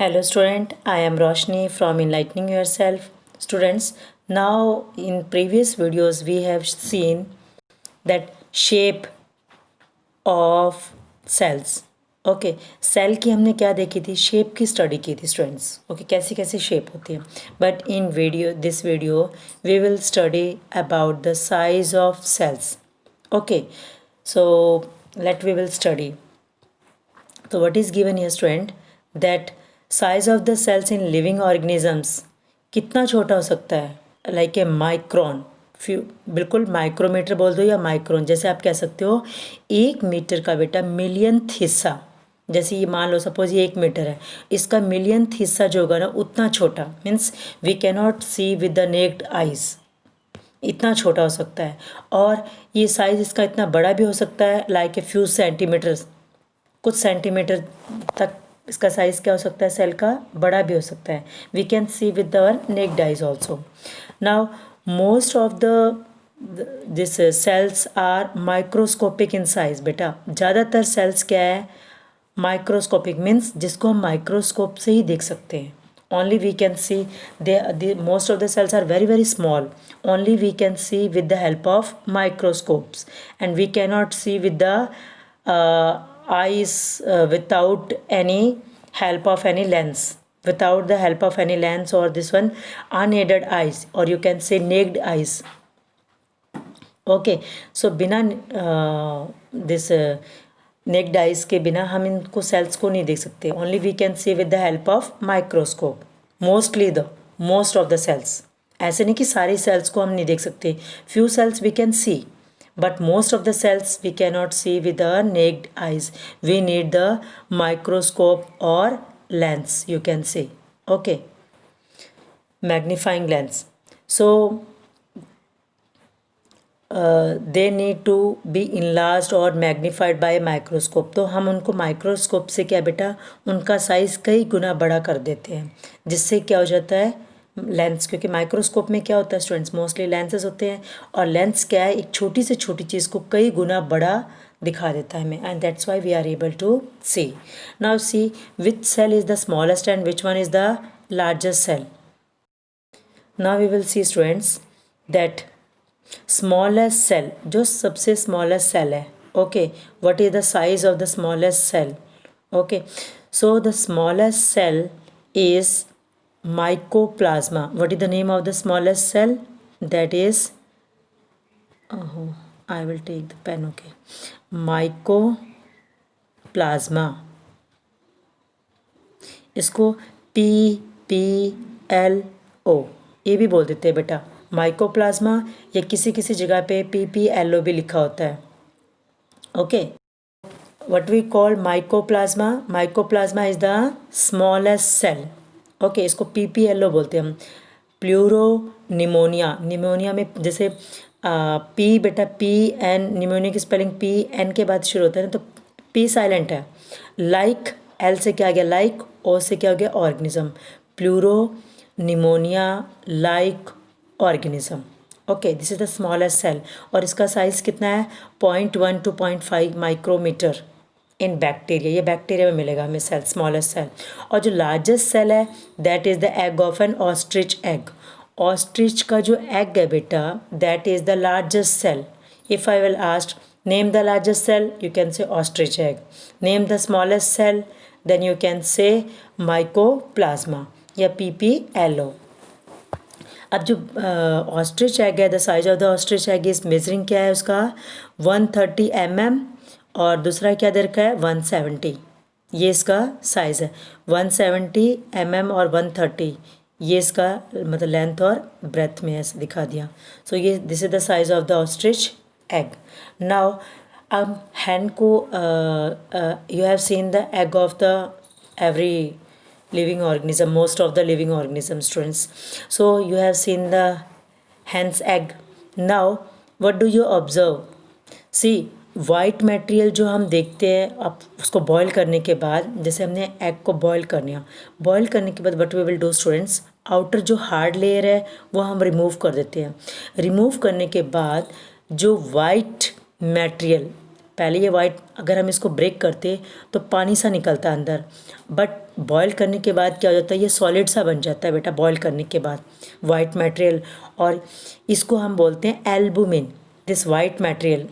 Hello student, I am Roshni from Enlightening Yourself. Students, now in previous videos we have seen that shape of cells. Okay cell की हमने क्या देखी थी, shape की study की थी स्टूडेंट्स. ओके कैसी कैसी शेप होती है. But in this video we will study about the size of cells. Okay so let we will study. तो what is given here student that size of the cells in living organisms कितना छोटा हो सकता है, like a micron. बिल्कुल micrometre बोल दो या माइक्रोन, जैसे आप कह सकते हो 1 मीटर का बेटा मिलियंथ हिस्सा. जैसे ये मान लो सपोज ये 1 मीटर है, इसका मिलियंथ हिस्सा जो होगा ना उतना छोटा, means we cannot see with the naked eyes. इतना छोटा हो सकता है. और ये साइज़ इसका इतना बड़ा भी हो सकता है, लाइक ए फ्यू सेंटीमीटर्स, कुछ सेंटीमीटर तक इसका साइज़ क्या हो सकता है, सेल का बड़ा भी हो सकता है. We can see with our naked eyes also. Now most of the this cells are microscopic in size. बेटा ज़्यादातर सेल्स क्या है, माइक्रोस्कोपिक, मीन्स जिसको हम माइक्रोस्कोप से ही देख सकते हैं. only we can see most of the cells are very very small. Only we can see with the help of microscopes, and we cannot see with the eyes without any help of any lens, without the help of any lens, or this one unaided eyes, or you can say naked eyes. Okay, so बिना this naked eyes के बिना हम इनको cells को नहीं देख सकते. Only we can see with the help of microscope. Most of the cells, ऐसे नहीं कि सारी सेल्स को हम नहीं देख सकते. Few cells we can see, but most of the cells we can not see with the naked eyes. We need the microscope और lens, you can say. Okay, magnifying lens. So they need to be enlarged और magnified by microscope. तो हम उनको microscope से क्या बेटा उनका size कई गुना बड़ा कर देते हैं, जिससे क्या हो जाता है लेंस. क्योंकि माइक्रोस्कोप में क्या होता है स्टूडेंट्स, मोस्टली लेंसेज होते हैं, और लेंस क्या है, एक छोटी से छोटी चीज़ को कई गुना बड़ा दिखा देता है हमें, and that's why we are able to see. Now see which cell is the smallest and which one is the largest cell. Now we will see students that smallest cell, जो सबसे स्मॉलेस्ट सेल है. Okay, what is the size of the smallest cell. Okay, so the smallest cell is mycoplasma. What is the name of the smallest cell, that is I will take the pen. Okay, mycoplasma. इसको PPLO ये भी बोल देते हैं बेटा, mycoplasma, या किसी किसी जगह पे PPLO भी लिखा होता है. Okay, what we call mycoplasma. Mycoplasma is the smallest cell. Okay, इसको PPLO बोलते हैं हम. प्लूरो निमोनिया, निमोनिया में जैसे P बेटा PN, निमोनिया की स्पेलिंग PN के बाद शुरू होता है ना, तो P साइलेंट है. लाइक L से क्या आ गया लाइक, O से क्या हो गया organism. Pleuro pneumonia like organism. Okay, this is the smallest cell, और इसका साइज़ कितना है 0.1 to 0.5 माइक्रोमीटर इन बैक्टीरिया. ये बैक्टीरिया में मिलेगा हमें सेल, स्मॉलेस्ट सेल. और जो लार्जेस्ट सेल है that is the egg of an ostrich egg. Ostrich का जो एग है बेटा that is the largest cell. If I will ask name the largest cell, you can say ostrich egg. Name the smallest cell, then you can say mycoplasma या PPLO. अब जो ostrich egg है, the size of the ostrich egg is measuring क्या है उसका 130 mm, और दूसरा क्या दे रखा है 170. ये इसका साइज़ है 170 mm और 130. ये इसका मतलब लेंथ और ब्रेथ में ऐसे दिखा दिया. सो ये this is the size of the ostrich egg. Now अब हैन को you have seen the egg of the every living organism, most of the living organism students. So you have seen the hen's egg. Now what do you observe? See, white material जो हम देखते हैं, अब उसको boil करने के बाद, जैसे हमने एग को बॉईल करना, बॉईल करने के बाद what we will do students, outer जो हार्ड लेयर है वो हम रिमूव कर देते हैं. रिमूव करने के बाद जो वाइट मटेरियल पहले ये वाइट, अगर हम इसको ब्रेक करते तो पानी सा निकलता है अंदर, बट बॉयल करने के बाद क्या हो जाता है, ये सॉलिड सा बन जाता है बेटा बॉयल करने के बाद वाइट मटेरियल। और इसको हम बोलते हैं albumin. This white material,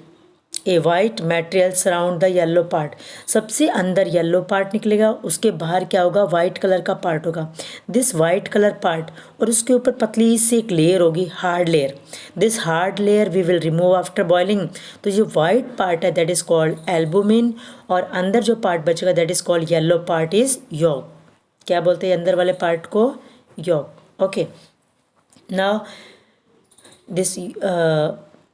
a white material surround the yellow part, सबसे अंदर येलो पार्ट निकलेगा, उसके बाहर क्या होगा, वाइट कलर का पार्ट होगा। दिस वाइट कलर पार्ट, और उसके ऊपर पतली सी एक लेयर होगी, hard layer. This hard layer we will remove after boiling. तो जो वाइट पार्ट है दैट इज कॉल्ड एल्बुमिन, और अंदर जो पार्ट बचेगा that is called yellow part is yolk. क्या बोलते हैं अंदर वाले पार्ट को, यॉक। ओके, नाउ दिस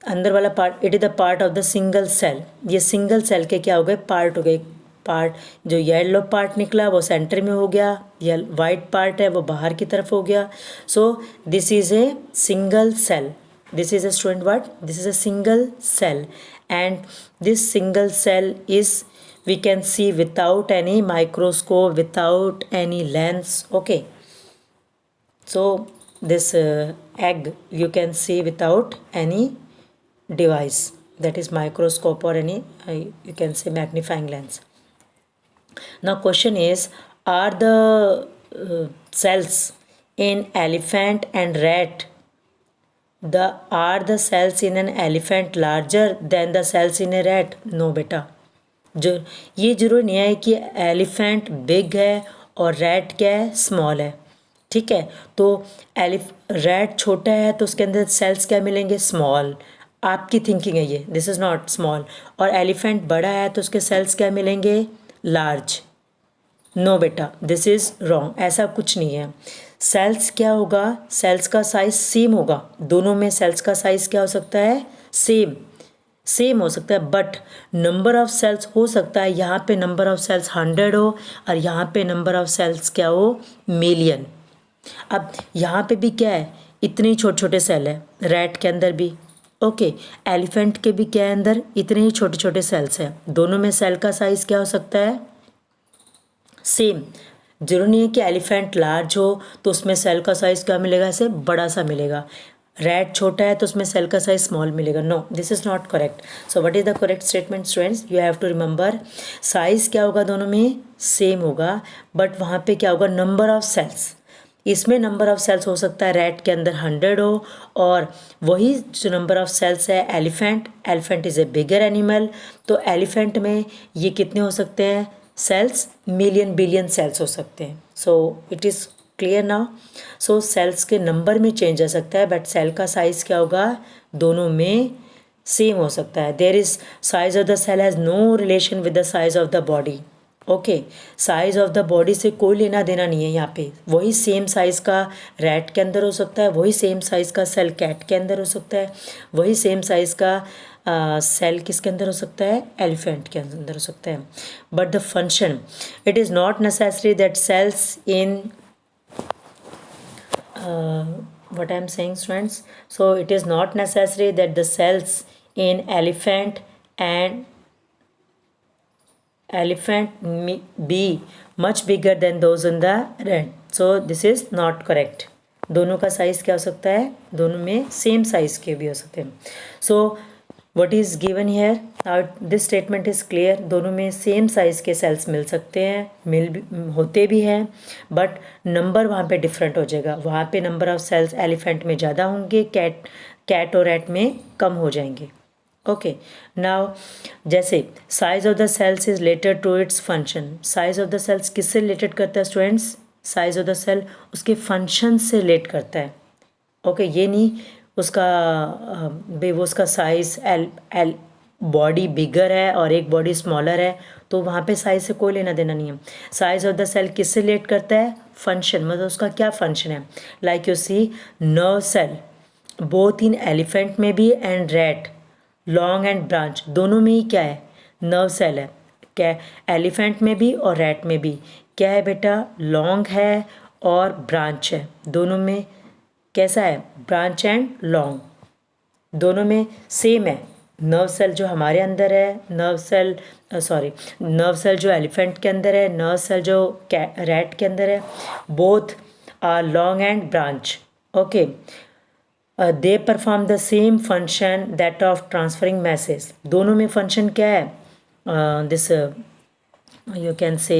अंदर वाला part, it is the part of the single cell. ये सिंगल सेल के क्या हो गए, पार्ट हो गए। पार्ट जो येलो पार्ट निकला वो सेंटर में हो गया, या वाइट पार्ट है वो बाहर की तरफ हो गया। So this is a single cell, this is a student what, this is a single cell, and this single cell is we can see without any microscope, without any lens. Okay, so this egg you can see without any device, that is microscope or any you can say magnifying lens. Now question is, are the cells in elephant and rat, are the cells in an elephant larger than the cells in a rat? No beta, जो ये जरूरी नहीं है कि elephant big है और rat क्या है, स्मॉल है। ठीक है, तो रैट छोटा है तो उसके अंदर सेल्स क्या मिलेंगे, स्मॉल। आपकी थिंकिंग है ये, दिस इज़ नॉट स्मॉल। और एलिफेंट बड़ा है तो उसके सेल्स क्या मिलेंगे, लार्ज। नो बेटा, दिस इज़ रॉन्ग, ऐसा कुछ नहीं है। सेल्स क्या होगा, सेल्स का साइज सेम होगा, दोनों में सेल्स का साइज क्या हो सकता है, सेम हो सकता है, बट नंबर ऑफ सेल्स हो सकता है यहाँ पे नंबर ऑफ सेल्स 100 हो और यहाँ पे नंबर ऑफ सेल्स क्या हो, मिलियन। अब यहाँ पे भी क्या है, इतने ही छोटे छोटे सेल है, रैट के अंदर भी। ओके, एलिफेंट के भी क्या है, अंदर इतने ही छोटे छोटे सेल्स हैं, दोनों में सेल का साइज़ क्या हो सकता है, सेम। जरूरी नहीं है कि एलिफेंट लार्ज हो तो उसमें सेल का साइज़ क्या मिलेगा, ऐसे बड़ा सा मिलेगा। रैट छोटा है तो उसमें सेल का साइज स्मॉल मिलेगा। No, this is not correct. So what is the correct statement students, you have to remember, size क्या होगा, दोनों में सेम होगा, बट वहाँ पे क्या होगा, नंबर ऑफ सेल्स। इसमें नंबर ऑफ सेल्स हो सकता है रैट के अंदर 100 हो, और वही जो नंबर ऑफ सेल्स है elephant is a bigger animal, तो एलिफेंट में ये कितने हो सकते हैं, सेल्स मिलियन बिलियन सेल्स हो सकते हैं। So it is clear now. So cells के नंबर में चेंज आ सकता है, बट सेल का साइज़ क्या होगा, दोनों में सेम हो सकता है। There is size of the cell has no relation with the size of the body. Okay, size of the body से कोई लेना देना नहीं है यहाँ पे। वही सेम साइज़ का रैट के अंदर हो सकता है, वही सेम साइज़ का सेल कैट के अंदर हो सकता है, वही सेम साइज़ का सेल किसके अंदर हो सकता है, एलिफेंट के अंदर हो सकता है। But the function, it is not necessary that cells in what I am saying students, so it is not necessary that the cells in elephant be much bigger than those in the rat. So this is not correct. दोनों का size क्या हो सकता है, दोनों में same size के भी हो सकते हैं। सो what is given here, now this statement is clear, दोनों में सेम साइज़ के सेल्स मिल सकते हैं, होते भी हैं, बट नंबर वहाँ पे डिफरेंट हो जाएगा। वहाँ पे नंबर ऑफ सेल्स एलिफेंट में ज़्यादा होंगे, कैट और रैट में कम हो जाएंगे। ओके, नाउ जैसे size of the cells is related to its function. Size of the cells किससे रिलेटेड करता है students, size of the cell उसके फंक्शन से रिलेट करता है। ओके, ये नहीं उसका भाई वो उसका साइज़ एल बॉडी बिगर है और एक बॉडी स्मॉलर है, तो वहाँ पे साइज़ से कोई लेना देना नहीं है। साइज़ ऑफ द सेल किससे रिलेट करता है, फंक्शन, मतलब उसका क्या फंक्शन है। Like you see nerve cell both in elephant में भी and rat, long and branch, दोनों में ही क्या है, नर्व सेल है। क्या एलिफेंट में भी और रैट में भी क्या है बेटा, लॉन्ग है और ब्रांच है, दोनों में कैसा है, ब्रांच एंड लॉन्ग, दोनों में सेम है। नर्व सेल जो हमारे अंदर है, नर्व सेल जो एलिफेंट के अंदर है, नर्व सेल जो रैट के अंदर है, both are long and branch. Okay, they perform the same function that of transferring message. दोनों में फंक्शन क्या है? This you can say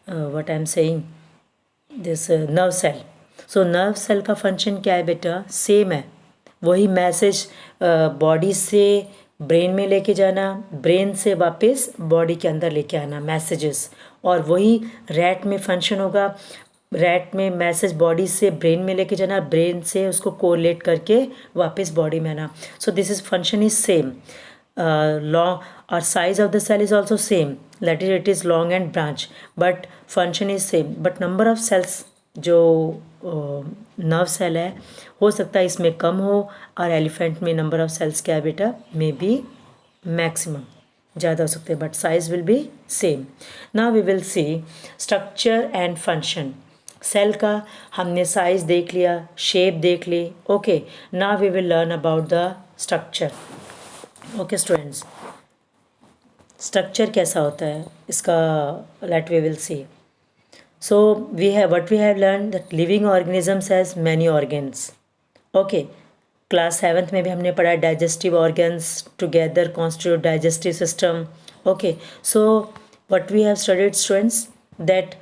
what I am saying, this nerve cell. So nerve cell का function क्या है बेटा? Same है। वही मैसेज बॉडी से ब्रेन में लेके जाना, ब्रेन से वापस बॉडी के अंदर लेके आना मैसेजेस, और वही रैट में फंक्शन होगा। रैट में मैसेज बॉडी से ब्रेन में लेके जाना, ब्रेन से उसको कोलेट करके वापस बॉडी में आना। So this is function is same. Long और size of the cell is also same, that is it is long and branch, but function is same. But number of cells जो nerve cell है, हो सकता है इसमें कम हो, और elephant में नंबर ऑफ सेल्स क्या है बेटा? मे बी मैक्सिमम, ज़्यादा हो सकते हैं, but size will be same. Now we will see structure and function. Cell का हमने साइज देख लिया, शेप देख ली। Okay, now we will learn about the structure. Okay students, structure कैसा होता है इसका, let we will see. So we have learned that living organisms has many organs. Okay, class 7th में भी हमने पढ़ा digestive organs together constitute digestive system. Okay, so what we have studied students, that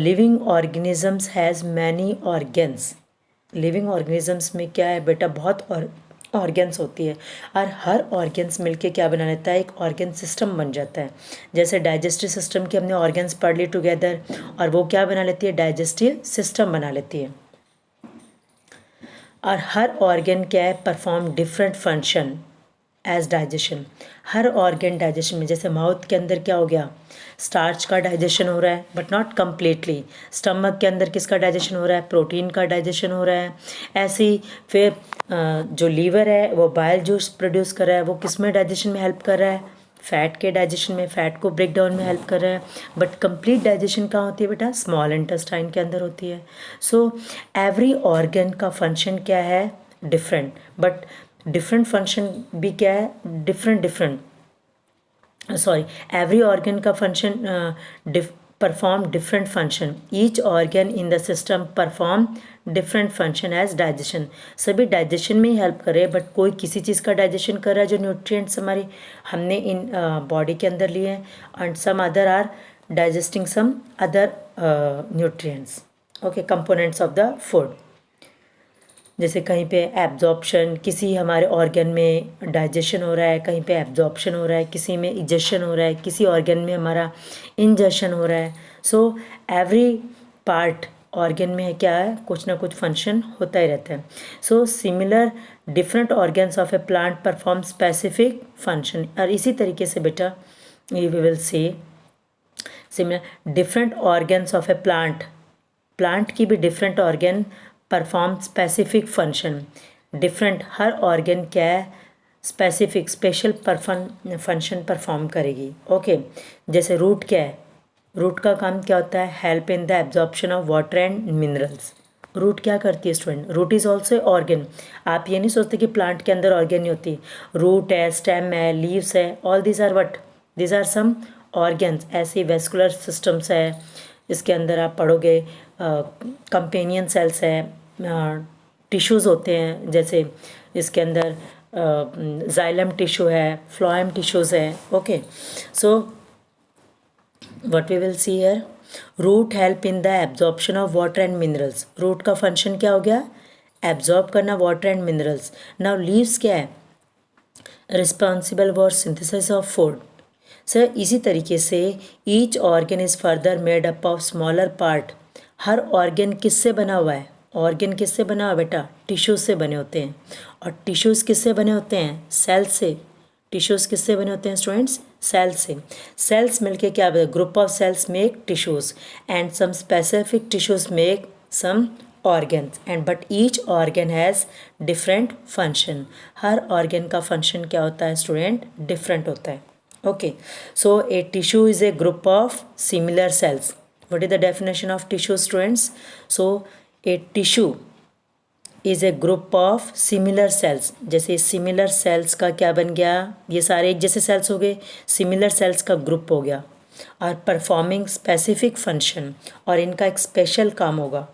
living organisms has many organs. Living organisms में क्या है बेटा? बहुत organs होती है, और हर ऑर्गेन्स मिलके क्या बना लेता है? एक ऑर्गेन सिस्टम बन जाता है। जैसे डाइजेस्टिव सिस्टम के हमने ऑर्गेन्स पढ़ ली टुगेदर, और वो क्या बना लेती है? डाइजेस्टिव सिस्टम बना लेती है। और हर ऑर्गेन क्या है? Perform different function as digestion. हर ऑर्गेन डाइजेशन में, जैसे माउथ के अंदर क्या हो गया? स्टार्च का डाइजेशन हो रहा है, बट नॉट कम्प्लीटली। स्टमक के अंदर किसका डाइजेशन हो रहा है? प्रोटीन का डाइजेशन हो रहा है। ऐसे ही फिर जो लीवर है वो बाइल जूस प्रोड्यूस कर रहा है, वो किस में डाइजेशन में हेल्प कर रहा है? फैट के डाइजेशन में, फैट को ब्रेक डाउन में हेल्प कर रहा है। बट कंप्लीट डाइजेशन कहाँ होती है बेटा? स्मॉल इंटेस्टाइन के अंदर होती है। सो एवरी ऑर्गन का फंक्शन क्या है? डिफरेंट, बट डिफरेंट फंक्शन भी क्या है? डिफरेंट सॉरी, एवरी ऑर्गन का function perform different function. Each organ in the system perform different function as digestion. सभी डाइजेशन में ही हेल्प कर रहे हैं, बट कोई किसी चीज़ का डाइजेशन कर रहा है जो न्यूट्रिएंट्स हमारे हमने इन बॉडी के अंदर लिए हैं, and some other are digesting some other nutrients, okay, components of the food. जैसे कहीं पे एब्जॉर्प्शन, किसी हमारे ऑर्गन में डाइजेशन हो रहा है, कहीं पे एब्जॉर्प्शन हो रहा है, किसी में इजेशन हो रहा है, किसी ऑर्गन में हमारा इंजेशन हो रहा है। सो एवरी पार्ट ऑर्गन में है क्या है? कुछ ना कुछ फंक्शन होता ही रहता है। So similar different organs of a plant perform specific function. और इसी तरीके से बेटा we will say similar different organs of a plant की भी different organ perform specific function. Different हर ऑर्गन क्या है? स्पेसिफिक स्पेशल फंक्शन परफॉर्म करेगी। ओके, जैसे रूट क्या है? रूट का काम क्या होता है? Help in the absorption of water and minerals. Root क्या करती है student? Root is also organ. आप ये नहीं सोचते कि प्लांट के अंदर ऑर्गन नहीं होती। रूट है, स्टेम है, लीव्स है, all these are what? These are some organs. ऐसे वेस्कुलर सिस्टम्स है, इसके अंदर आप पढ़ोगे कंपेनियन सेल्स है, टिश्यूज़ होते हैं, जैसे इसके अंदर जाइलम टिश्यू है, फ्लोएम टिश्यूज़ है। Okay, so what we will see here, root help in the absorption of water and minerals. Root का फंक्शन क्या हो गया? एब्जॉर्ब करना water and minerals. Now leaves क्या है? Responsible for synthesis of food. Sir इसी तरीके से each organ is further made up of smaller part. हर ऑर्गन किससे बना हुआ है? ऑर्गन किससे बना हुआ बेटा? टिश्यूज़ से बने होते हैं। और टिश्यूज़ किससे बने होते हैं? सेल्स से। टिश्यूज़ किससे बने होते हैं स्टूडेंट्स? सेल्स से। सेल्स मिलके क्या बने? Group of cells make tissues, and some specific tissues make some organs, and but each organ has different function. हर ऑर्गन का फंक्शन क्या होता है स्टूडेंट? डिफरेंट होता है। Okay, so a tissue is a group of similar cells. What is the definition of tissue, students? So a tissue is a group of similar cells. जैसे similar cells का क्या बन गया? ये सारे एक जैसे cells हो गए, similar cells का group हो गया, और performing specific function, और इनका एक special काम होगा।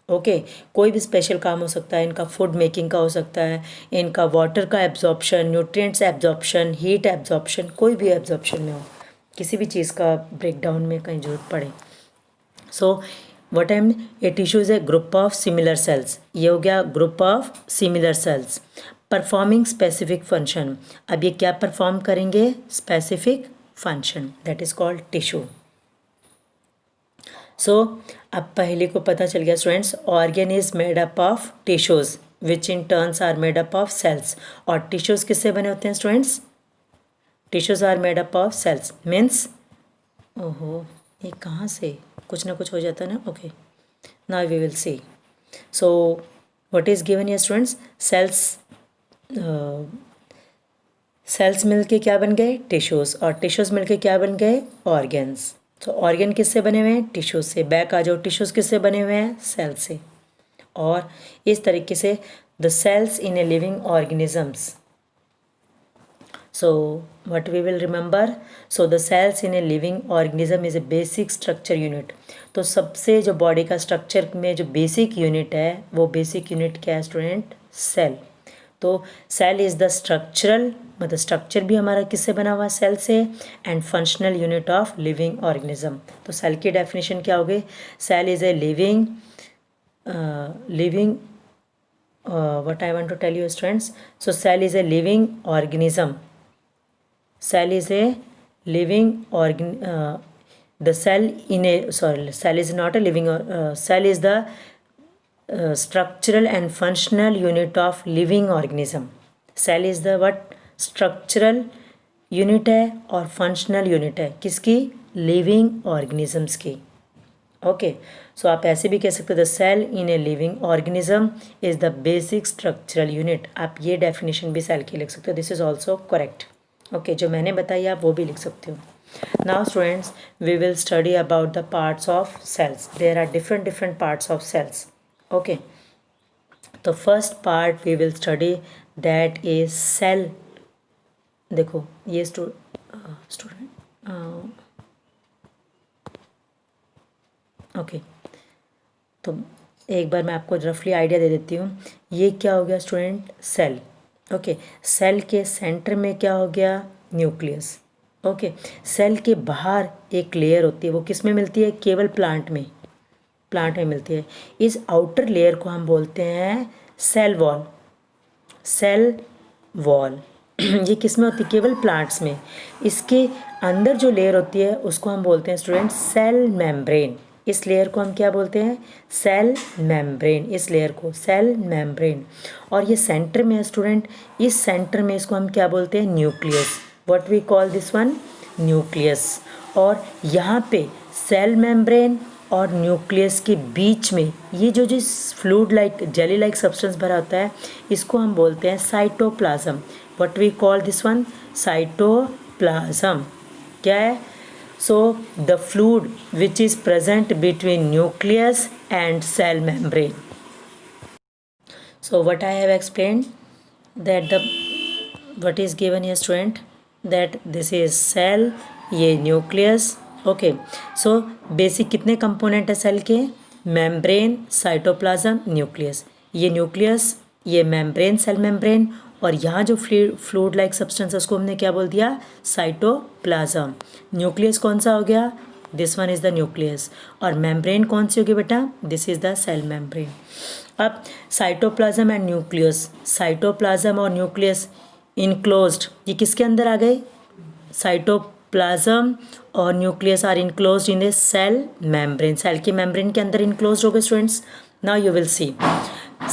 ओके कोई भी स्पेशल काम हो सकता है, इनका फूड मेकिंग का हो सकता है, इनका वाटर का absorption, nutrients absorption, heat absorption, कोई भी एब्जॉर्प्शन में हो, किसी भी चीज़ का ब्रेकडाउन में कहीं जरूरत पड़े। So what I am, a tissue is a group of similar cells, ये हो गया group of similar cells performing specific function. अब ये क्या परफॉर्म करेंगे, specific function, that is called tissue. So अब पहले को पता चल गया students, organ is made up of tissues which in turns are made up of cells. और टिश्यूज किससे बने होते हैं students, tissues are made up of sales means, ओहो ये कहाँ से कुछ ना कुछ हो जाता है ना, okay now we will see. So what is given here students, cells मिलके क्या बन गए, टिश्यूज, और टिश्यूज मिलके क्या बन गए, ऑर्गन्स। तो ऑर्गन किससे बने हुए हैं, टिश्यूज से। बैक आ जाओ, टिश्यूज किससे बने हुए हैं, सेल से। और इस तरीके से the cells in a living organisms, so what we will remember, so the cells in a living organism is a basic structure unit। तो सबसे जो बॉडी का स्ट्रक्चर में जो बेसिक यूनिट है, वो बेसिक यूनिट क्या है स्टूडेंट, सेल। तो सेल इज़ द स्ट्रक्चरल, मतलब स्ट्रक्चर भी हमारा किससे बना हुआ है, सेल से, and functional unit of living organism. तो सेल की डेफिनेशन क्या हो गई, cell is a living what I want to tell you students, so cell is a living organism, cell is a living organ, the cell in a, sorry, cell is not a living, cell is the structural and functional unit of living organism। cell is the what, structural unit है और functional unit है किसकी, living organisms की। Okay so आप ऐसे भी कह सकते हो, the cell in a living organism is the basic structural unit. आप ये डेफिनेशन भी सेल की लिख सकते हो, this is also correct. Okay जो मैंने बताई आप वो भी लिख सकते हो। Now students we will study about the parts of cells, there are different parts of cells. Okay तो first part we will study that is cell. देखो ये स्टूडेंट ओके तो एक बार मैं आपको रफली आइडिया दे देती हूँ। ये क्या हो गया स्टूडेंट, सेल। ओके सेल के सेंटर में क्या हो गया, न्यूक्लियस। ओके सेल के बाहर एक लेयर होती है, वो किस में मिलती है, केवल प्लांट में मिलती है। इस आउटर लेयर को हम बोलते हैं सेल वॉल, सेल वॉल ये किस में होती है, केवल प्लांट्स में। इसके अंदर जो लेयर होती है उसको हम बोलते हैं स्टूडेंट सेल मेम्ब्रेन। इस लेयर को हम क्या बोलते हैं, सेल मेम्ब्रेन, इस लेयर को सेल मेम्ब्रेन। और ये सेंटर में है स्टूडेंट, इस सेंटर में इसको हम क्या बोलते हैं, nucleus. What we call this one, nucleus. और यहाँ पे सेल मेम्ब्रेन और न्यूक्लियस के बीच में ये जो fluid like jelly like substance भरा होता है, इसको हम बोलते हैं cytoplasm. What we call this one, cytoplasm. क्या है, so the fluid which is present between nucleus and cell membrane। so what I have explained that the what is given here student, that this is cell, ये nucleus। okay so basic कितने component है cell के, membrane, cytoplasm, nucleus। ये nucleus, ये membrane, cell membrane, और यहाँ जो fluid like substance है उसको हमने क्या बोल दिया, साइटोप्लाज्म। न्यूक्लियस कौन सा हो गया, this one is the nucleus. और मेम्ब्रेन कौन सी होगी बेटा, this is the cell membrane. अब साइटोप्लाज्म एंड न्यूक्लियस, साइटोप्लाज्म और न्यूक्लियस इनक्लोज्ड, ये किसके अंदर आ गए, साइटोप्लाज्म और nucleus are enclosed in the cell membrane. Cell की मेम्ब्रेन के अंदर इनक्लोज्ड हो गए students. Now you will see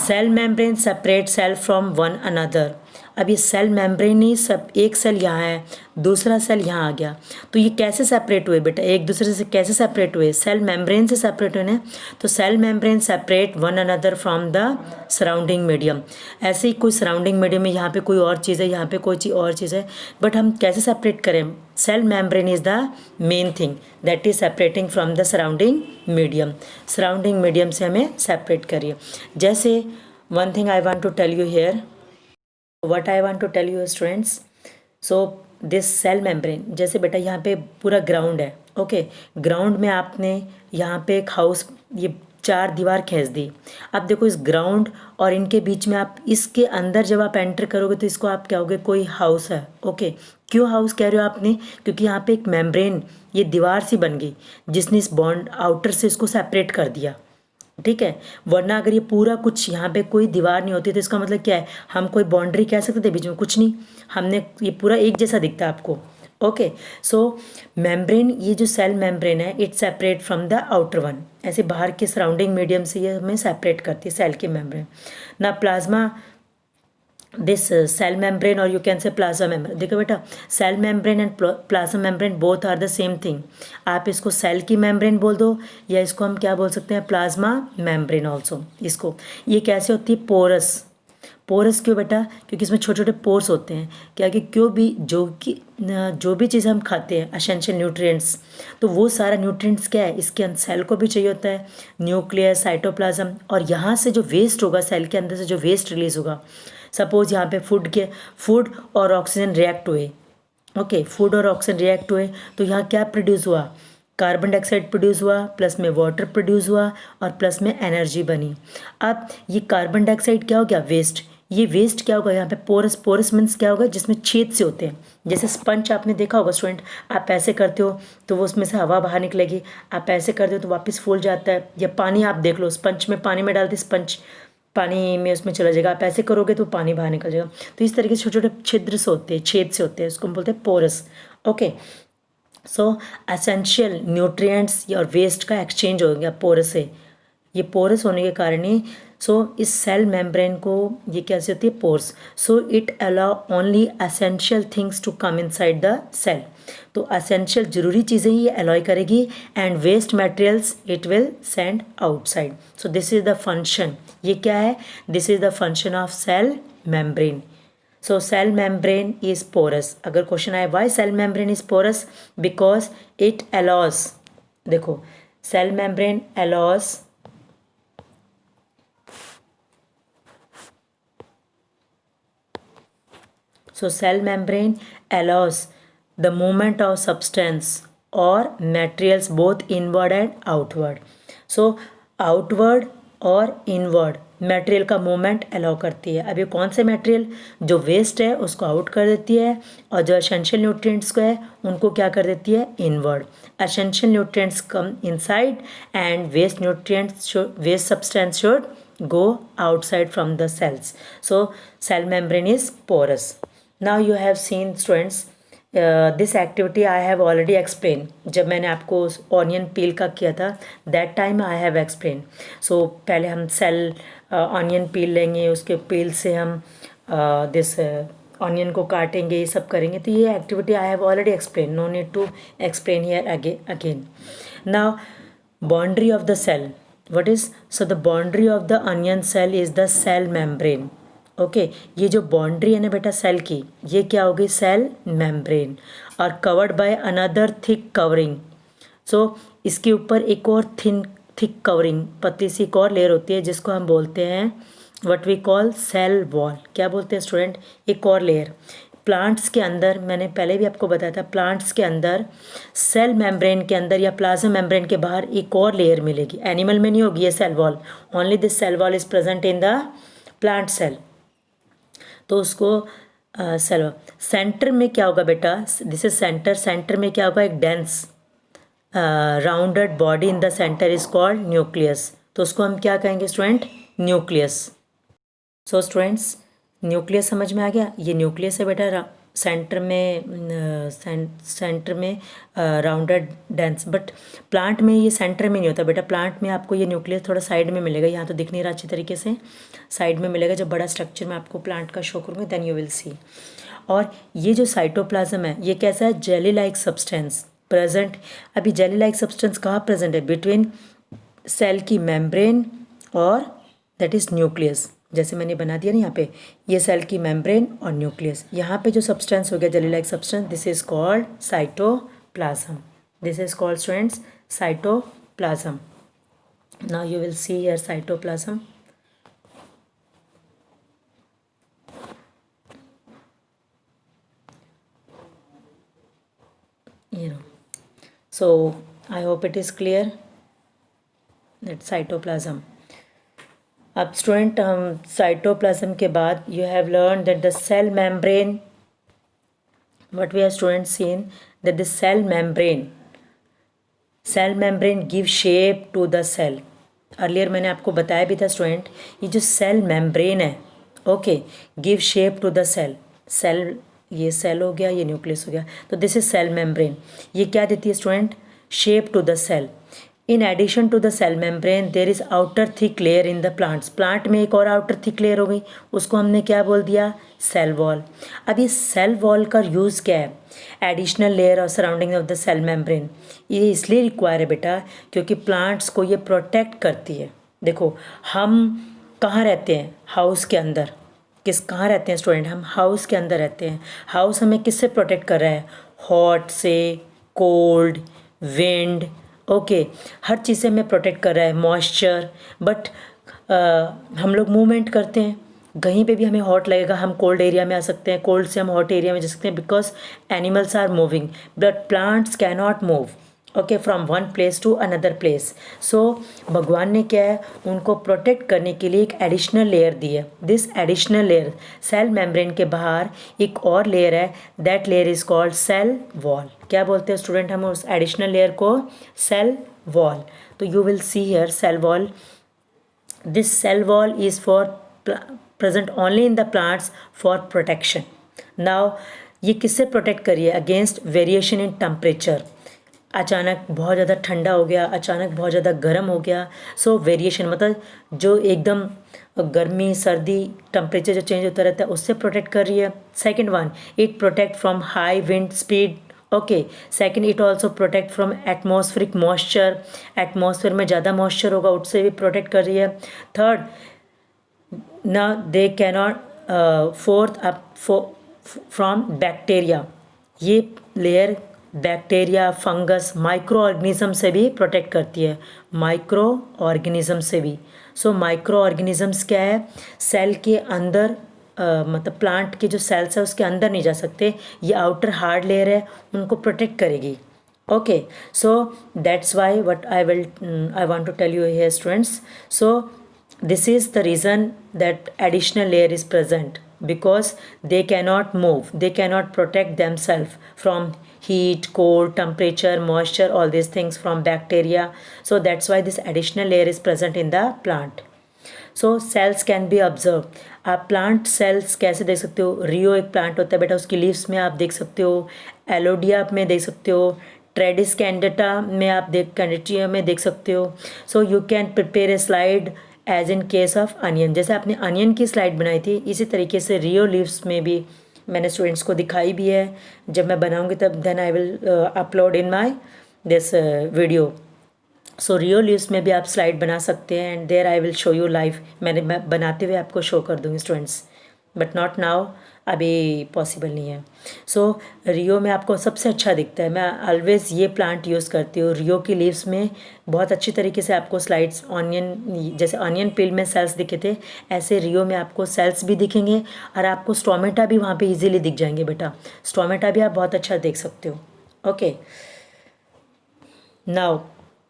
cell membrane separate cell from one another. अब ये सेल मेम्ब्रेन ही सब, एक सेल यहाँ है, दूसरा सेल यहाँ आ गया, तो ये कैसे सेपरेट हुए बेटा, एक दूसरे से कैसे सेपरेट हुए, सेल मेम्ब्रेन से सेपरेट हुए ना। तो cell membrane separate one another from the surrounding medium. ऐसे ही कोई सराउंडिंग मीडियम में यहाँ पे कोई और चीज़ है, यहाँ पे कोई चीज़ और चीज़ है, बट हम कैसे सेपरेट करें, cell membrane is the main thing that is separating from the surrounding medium. Surrounding medium से हमें सेपरेट करिए। जैसे one thing I want to tell you here, what I want to tell you students, so this cell membrane, जैसे बेटा यहाँ पे पूरा ground है, ओके ग्राउंड में आपने यहाँ पे एक हाउस, ये चार दीवार खींच दी। अब देखो इस ग्राउंड और इनके बीच में आप इसके अंदर जब आप एंटर करोगे तो इसको आप कहोगे कोई हाउस है। ओके, क्यों हाउस कह रहे हो आपने? क्योंकि यहाँ पे एक मेम्ब्रेन, ये दीवार सी बन गई जिसने इस बॉन्ड आउटर से इसको सेपरेट कर दिया। ठीक है, वरना अगर ये पूरा कुछ यहाँ पे कोई दीवार नहीं होती तो इसका मतलब क्या है, हम कोई बाउंड्री कह सकते थे बीच में? कुछ नहीं, हमने ये पूरा एक जैसा दिखता है आपको। ओके, सो मेम्ब्रेन, ये जो सेल मेम्ब्रेन है it separate from the outer one, ऐसे बाहर के सराउंडिंग मीडियम से ये हमें सेपरेट करती है सेल की मेम्ब्रेन ना। Plasma, this cell membrane or you can say plasma membrane, देखो बेटा cell membrane and plasma membrane both are the same thing. आप इसको सेल की मेम्ब्रेन बोल दो या इसको हम क्या बोल सकते हैं, प्लाज्मा मेम्ब्रेन ऑल्सो। इसको ये कैसे होती है, पोरस। पोरस क्यों बेटा? क्योंकि इसमें छोटे छोटे पोर्स होते हैं। क्या कि क्यों भी जो भी चीज़ हम खाते हैं एसेंशियल न्यूट्रिएंट्स, तो वो सारा न्यूट्रिएंट्स क्या है, इसके अंदर सेल को भी चाहिए होता है, न्यूक्लियस, साइटोप्लाज्म, और यहाँ से जो वेस्ट होगा सेल के अंदर से जो वेस्ट रिलीज होगा, सपोज यहाँ पे फूड और ऑक्सीजन रिएक्ट हुए। ओके, फूड और ऑक्सीजन रिएक्ट हुए तो यहाँ क्या प्रोड्यूस हुआ, कार्बन डाइऑक्साइड प्रोड्यूस हुआ, प्लस में वाटर प्रोड्यूस हुआ और प्लस में एनर्जी बनी। अब ये कार्बन डाइऑक्साइड क्या हो गया, वेस्ट। ये वेस्ट क्या होगा यहाँ पे, पोरस। पोरस मीन्स क्या होगा, जिसमें छेद से होते हैं। जैसे स्पंज आपने देखा होगा स्टूडेंट, आप ऐसे करते हो तो वो उसमें से हवा बाहर निकलेगी, आप ऐसे करते हो तो वापस फूल जाता है। या पानी आप देख लो, स्पंज में पानी में डालते स्पंज पानी में उसमें चला जाएगा, आप ऐसे करोगे तो पानी बाहर निकल जाएगा। तो इस तरीके से छोटे छोटे छिद्र से होते हैं, छेद से होते हैं, उसको हम बोलते हैं porous. Okay, so essential nutrients और वेस्ट का एक्सचेंज हो गया पोरस से। ये पोरस होने के कारण ही इस सेल मेम्ब्रेन को ये कैसे होती है, pores. So it allow only essential things to come inside the cell. तो एसेंशियल जरूरी चीज़ें ही ये अलाउ करेगी and waste materials it will send outside. So this is the function. ये क्या है, this is the function of cell membrane. So cell membrane is porous। अगर क्वेश्चन आए why cell membrane is porous, because it allows, देखो cell membrane allows cell membrane allows the movement of substance or materials both inward and outward। outward और inward material का movement allow करती है। अब ये कौन से मटेरियल, जो वेस्ट है उसको आउट कर देती है और जो एसेंशियल न्यूट्रिएंट्स को है उनको क्या कर देती है, inward. Essential nutrients come inside and waste substance should go outside from the cells। So cell membrane is porous। Now you have seen students, this activity I have already explain. जब मैंने आपको ऑनियन पील का किया था that time I have explain. So पहले हम cell onion पील लेंगे, उसके पील से हम दिस ऑनियन को काटेंगे, ये सब करेंगे। तो ये activity I have already explain, no need to explain here again. Now boundary of the cell, what is, so the boundary of the onion cell is the cell membrane। Okay, ये जो boundary है ना बेटा cell की, ये क्या होगी, cell membrane, और covered by another thick covering. So इसके ऊपर एक और थिक कवरिंग, पतली सी एक और लेयर होती है जिसको हम बोलते हैं what we call cell wall. क्या बोलते हैं स्टूडेंट, एक और लेयर। प्लांट्स के अंदर, मैंने पहले भी आपको बताया था, प्लांट्स के अंदर सेल मेम्ब्रेन के अंदर या प्लाज्मा मेम्ब्रेन के बाहर एक और लेयर मिलेगी। एनिमल में नहीं होगी ये cell wall, only this cell wall is present in the plant cell. तो उसको सेल सेंटर में क्या होगा बेटा, दिस इज सेंटर। सेंटर में क्या होगा, एक dense rounded body in the centre is called nucleus. तो उसको हम क्या कहेंगे student, nucleus. So students, nucleus समझ में आ गया, ये न्यूक्लियस है बेटा सेंटर में राउंडेड डेंस। बट प्लांट में ये सेंटर में नहीं होता बेटा, प्लांट में आपको ये न्यूक्लियस थोड़ा साइड में मिलेगा, यहाँ तो दिख नहीं रहा अच्छी तरीके से, साइड में मिलेगा। जब बड़ा स्ट्रक्चर में आपको प्लांट का शो करूँगी देन यू विल सी। और ये जो साइटोप्लाज्म है ये कैसा है, जेली लाइक सब्सटेंस प्रेजेंट। अभी जेली लाइक सब्सटेंस कहाँ प्रेजेंट है, बिटवीन सेल की मेम्ब्रेन और दैट इज़ न्यूक्लियस। जैसे मैंने बना दिया ना यहाँ पे, ये सेल की मेम्ब्रेन और न्यूक्लियस, यहाँ पे जो सब्सटेंस हो गया jelly like substance, this is called cytoplasm. This is called students cytoplasm. Now you will see here cytoplasm. So I hope it is clear। That cytoplasm. अब स्टूडेंट हम cytoplasm के बाद you have learn that the cell membrane, what we have students seen that the cell membrane give shape to the cell। Earlier मैंने आपको बताया भी था student, ये जो सेल मेम्ब्रेन है, okay, give shape to the cell. Cell, ये cell हो गया, ये न्यूक्लियस हो गया, तो दिस इज सेल मेम्ब्रेन। ये क्या देती है student? Shape to the cell. In addition to the cell membrane there is outer thick layer in the plants. Plant में एक और आउटर थिक लेयर हो गई, उसको हमने क्या बोल दिया? Cell wall. अब ये सेल वॉल का यूज़ क्या है? एडिशनल लेयर और surrounding of the cell membrane. ये इसलिए रिक्वायर है बेटा क्योंकि प्लांट्स को ये प्रोटेक्ट करती है। देखो हम कहाँ रहते हैं? हाउस के अंदर। कहाँ रहते हैं स्टूडेंट? हम हाउस के अंदर रहते हैं। हाउस हमें किससे प्रोटेक्ट कर रहा है? हॉट से, कोल्ड, विंड, ओके, हर चीज़ से हमें प्रोटेक्ट कर रहा है, मॉइस्चर। बट हम लोग मूवमेंट करते हैं, कहीं पे भी हमें हॉट लगेगा हम कोल्ड एरिया में आ सकते हैं, कोल्ड से हम हॉट एरिया में जा सकते हैं, because animals are moving but plants can not move, okay, from one place to another place. So भगवान ने क्या है, उनको प्रोटेक्ट करने के लिए एक एडिशनल लेयर दी है। This additional layer, cell membrane के बाहर एक और लेयर है, that layer is called cell wall. क्या बोलते हैं स्टूडेंट हम उस एडिशनल लेयर को? Cell wall. तो you will see here cell wall. This cell wall is for present only in the plants for protection. Now ये किससे प्रोटेक्ट करिए? Against variation in temperature. अचानक बहुत ज़्यादा ठंडा हो गया, अचानक बहुत ज़्यादा गर्म हो गया, सो वेरिएशन मतलब जो एकदम गर्मी सर्दी टेम्परेचर जो चेंज होता रहता है उससे प्रोटेक्ट कर रही है। Second one, it protect from high wind speed, okay. Second, it also protect from atmospheric moisture. Atmosphere में ज़्यादा मॉइस्चर होगा उससे भी प्रोटेक्ट कर रही है। थर्ड, ना they cannot forth up from bacteria. ये layer bacteria, fungus, micro organism से भी प्रोटेक्ट करती है, माइक्रो ऑर्गेनिज्म से भी। सो माइक्रो ऑर्गेनिजम्स क्या है? सेल के अंदर मतलब प्लांट के जो सेल्स है उसके अंदर नहीं जा सकते, ये आउटर हार्ड लेयर है उनको प्रोटेक्ट करेगी, okay. So that's why what I want to tell you here students. So this is the reason that additional layer is present, because they cannot move, they cannot protect themselves from heat, cold, temperature, moisture, all these things, from bacteria. So that's why this additional layer is present in the plant. So cells can be observed. आप plant cells कैसे देख सकते हो? रियो एक plant होता है बेटा, उसकी लीव्स में आप देख सकते हो, एलोडिया में देख सकते हो, ट्रेडिस कैंडेटा में आप कैंडेटिया में देख सकते हो। So you can prepare a slide as in case of onion. जैसे आपने अनियन की स्लाइड बनाई थी, इसी तरीके से रियो लीव्स में भी मैंने स्टूडेंट्स को दिखाई भी है। जब मैं बनाऊंगी तब then I will upload in my this video. So rhoeo leaves में भी आप स्लाइड बना सकते हैं, and there I will show you live. मैं बनाते हुए आपको शो कर दूँगी स्टूडेंट्स, बट नॉट नाउ, अभी पॉसिबल नहीं है। सो रियो में आपको सबसे अच्छा दिखता है। मैं ऑलवेज़ ये प्लांट यूज़ करती हूँ। रियो की लीव्स में बहुत अच्छी तरीके से आपको स्लाइड्स, ऑनियन, जैसे ऑनियन पील में सेल्स दिखे थे, ऐसे रियो में आपको सेल्स भी दिखेंगे, और आपको स्टोमेटा भी वहाँ पे इजीली दिख जाएंगे बेटा। स्टोमेटा भी आप बहुत अच्छा देख सकते हो, okay. Now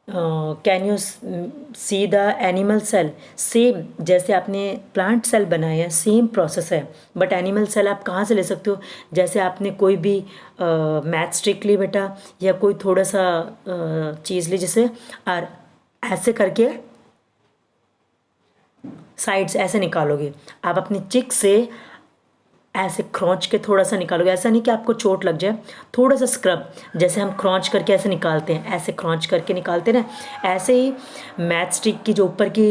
can you see the animal cell? Same जैसे आपने प्लांट सेल बनाए हैं, सेम प्रोसेस है, बट एनिमल सेल आप कहाँ से ले सकते हो? जैसे आपने कोई भी मैच स्टिक ली बेटा, या कोई थोड़ा सा चीज़ ली, जैसे और ऐसे करके साइड्स ऐसे निकालोगे, आप अपनी चिक से ऐसे खरोंच के थोड़ा सा निकालोगे। ऐसा नहीं कि आपको चोट लग जाए, थोड़ा सा स्क्रब, जैसे हम खरोंच करके ऐसे निकालते हैं, ऐसे खरोंच करके निकालते ना, ऐसे ही मैच स्टिक की जो ऊपर की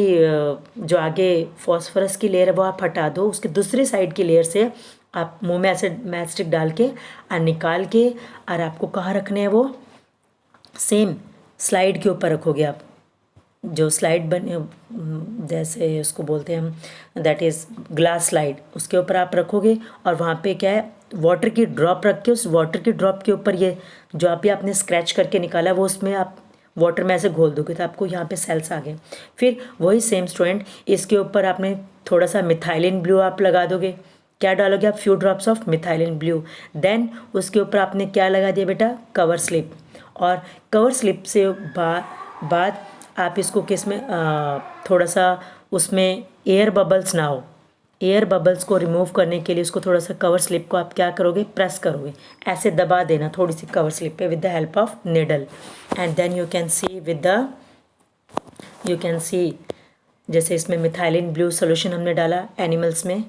जो आगे फॉस्फोरस की लेयर है वो आप हटा दो, उसके दूसरी साइड की लेयर से आप मुंह में ऐसे मैच स्टिक डाल के और निकाल के, और आपको कहाँ रखने हैं वो? सेम स्लाइड के ऊपर रखोगे आप। जो स्लाइड बने, जैसे उसको बोलते हैं हम, दैट इज़ ग्लास स्लाइड, उसके ऊपर आप रखोगे, और वहाँ पे क्या है, वाटर की ड्रॉप रख के, उस वाटर की ड्रॉप के ऊपर ये जो आप आपने स्क्रैच करके निकाला वो उसमें आप वाटर में ऐसे घोल दोगे, तो आपको यहाँ पे सेल्स आ गए। फिर वही सेम स्टूडेंट, इसके ऊपर आपने थोड़ा सा मिथाइलिन ब्लू आप लगा दोगे। क्या डालोगे आप? Few drops of methylene blue. Then उसके ऊपर आपने क्या लगा दिया बेटा? Cover slip. और कवर स्लिप से बाद आप इसको किस में थोड़ा सा उसमें एयर बबल्स ना हो, एयर बबल्स को रिमूव करने के लिए उसको थोड़ा सा कवर स्लिप को आप क्या करोगे, प्रेस करोगे, ऐसे दबा देना थोड़ी सी कवर स्लिप पे with the help of needle, and then you can see जैसे इसमें मिथाइलिन ब्लू सोल्यूशन हमने डाला एनिमल्स में,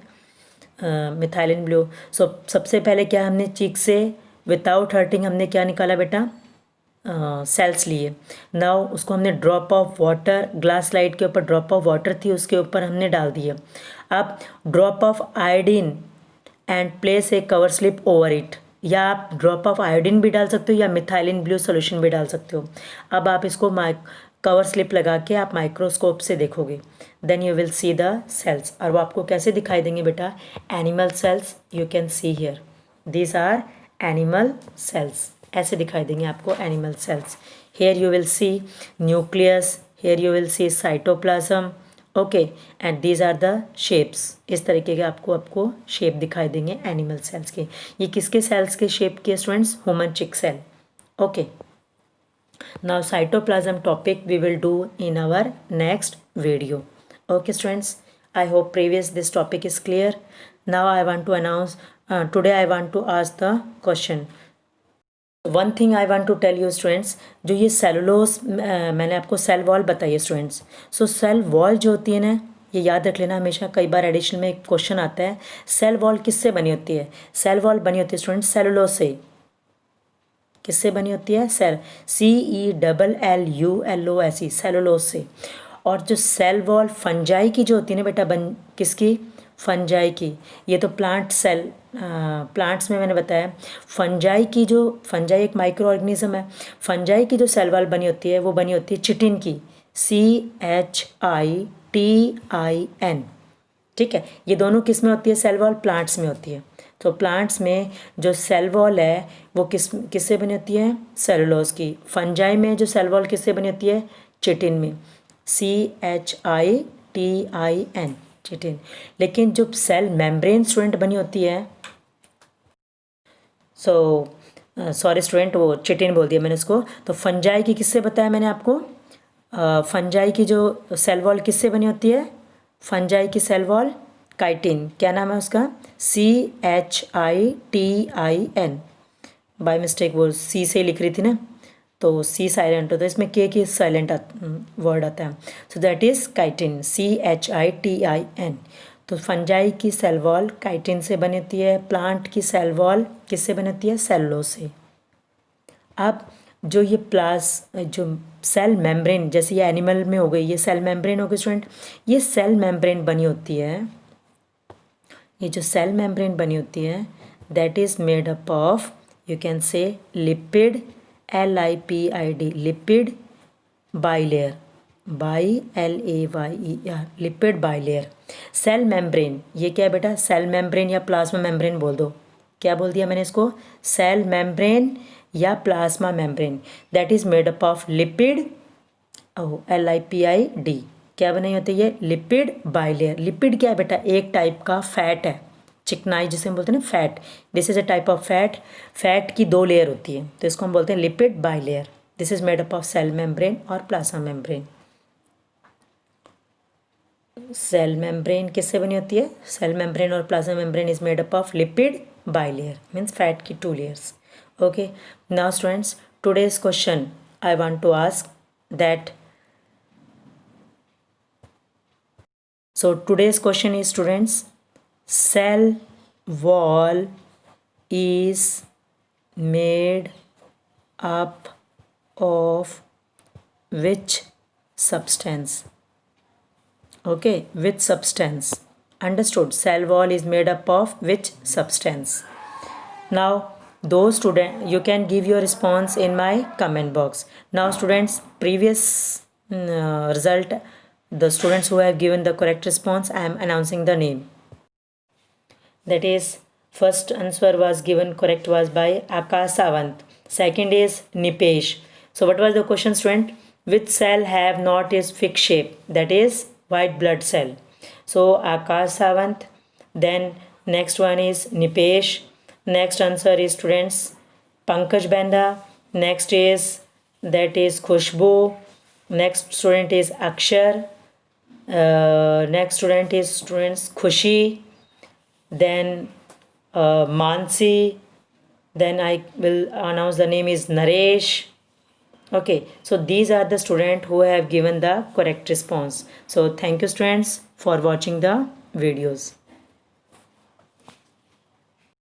मिथाइलिन ब्लू। सो सबसे पहले क्या हमने चीक से विदाउट हर्टिंग हमने क्या निकाला बेटा, सेल्स लिए। नाउ उसको हमने drop of water, glass slide के ऊपर ड्रॉप ऑफ वाटर थी उसके ऊपर हमने डाल दिया। अब drop of iodine and place A cover slip over it, या आप ड्रॉप ऑफ आयोडीन भी डाल सकते हो या मिथाइलिन ब्लू सोल्यूशन भी डाल सकते हो। अब आप इसको कवर स्लिप लगा के आप माइक्रोस्कोप से देखोगे, then you will see the cells, और वो आपको कैसे दिखाई देंगे बेटा, animal cells you can see here, these are animal cells, ऐसे दिखाई देंगे आपको animal cells. Here you will see nucleus, here you will see cytoplasm, okay, and these are the shapes, इस तरीके के आपको शेप दिखाई देंगे एनिमल सेल्स के। ये किसके सेल्स के शेप के students, human cheek cell, okay. Now cytoplasm topic we will do in our next video. Okay students, I hope previous this topic is clear. Now I want to announce, today I want to ask the question. One thing I want to tell you students, जो ये cellulose मैंने आपको cell wall बताई है students, सो cell wall जो होती है ना, ये याद रख लेना हमेशा, कई बार एडिशन में एक क्वेश्चन आता है, सेल वॉल किससे बनी होती है, सेल वॉल बनी होती है स्टूडेंट्स सेलुलोज से। किससे बनी होती है, सेल, CELLULOSE, सेलुलोज से। और जो सेल वॉल फंजाई की जो होती है ना बेटा, किसकी, फंजाई की, ये तो प्लांट सेल, प्लांट्स में मैंने बताया फंजाई की, जो फंजाई एक माइक्रो ऑर्गेनिज्म है, फंजाई की जो सेल वॉल बनी होती है वो बनी होती है चिटिन की, CHITIN, ठीक है। ये दोनों किस में होती है सेल वॉल, प्लांट्स में होती है। तो प्लांट्स में जो सेल वॉल है वो किससे बनी होती है, सेलुलोज की। फंजाई में जो सेल वॉल किससे बनी होती है, चिटिन में, CHITIN, चिटिन। लेकिन जो सेल मेम्ब्रेन स्टूडेंट बनी होती है, सॉरी स्टूडेंट, वो चिटिन बोल दिया मैंने उसको। तो फंजाई की किससे बताया मैंने आपको, फंजाई की जो सेल वॉल किससे बनी होती है, फंजाई की सेल वॉल काइटिन, क्या नाम है उसका, CHITIN, बाय मिस्टेक वो सी से लिख रही थी ना, तो सी साइलेंट होता है, इसमें के की साइलेंट वर्ड आता है, so that is chitin, CHITIN। तो फंजाई की सेल वॉल काइटिन से बनी होती है, प्लांट की सेल वॉल किससे बनी होती है, सेलुलोज से। अब जो ये जो सेल मेम्ब्रेन, जैसे ये एनिमल में हो गई, ये सेल मेम्ब्रेन हो गई स्टूडेंट, ये सेल मेम्ब्रेन बनी होती है, ये जो सेल मेम्ब्रेन बनी होती है that is made up of, you can say lipid, LIPID, lipid bilayer, LAYER, lipid bilayer. Cell membrane ये क्या है बेटा, सेल मेम्ब्रेन या प्लाज्मा मेम्ब्रेन बोल दो, क्या बोल दिया मैंने इसको, सेल मेम्ब्रेन या plasma membrane, that is made up of lipid, LIPID, क्या बनाई होती है, लिपिड बाइलेयर। लिपिड क्या है बेटा, एक टाइप का फैट है, चिकनाई जिसे हम बोलते हैं ना fat, this is a type of fat, fat की दो लेयर होती है, तो इसको हम बोलते हैं lipid bilayer. This is made up of cell membrane और प्लाज्मा मेम्ब्रेन। सेल मेम्ब्रेन किससे बनी होती है, सेल मेम्ब्रेन और plasma membrane is made up of lipid bilayer, means fat की two layers. Okay, now students, today's question I want to ask that, so today's question is students, cell wall is made up of which substance, okay, which substance, understood, cell wall is made up of which substance. Now those student, you can give your response in my comment box. Now students, previous result, the students who have given the correct response, I am announcing the name. That is, first answer was given correct was by Akash Sawant, second is Nipesh. So what was the question student, which cell have not its fixed shape, that is white blood cell. So Akash Sawant, then next one is Nipesh, next answer is students Pankaj Benda, next is that is Khushbu, Next student is Akshar. Next student is students Khushi. Then Mansi. Then I will announce the name is Naresh. Okay, so these are the students who have given the correct response. So thank you students for watching the videos.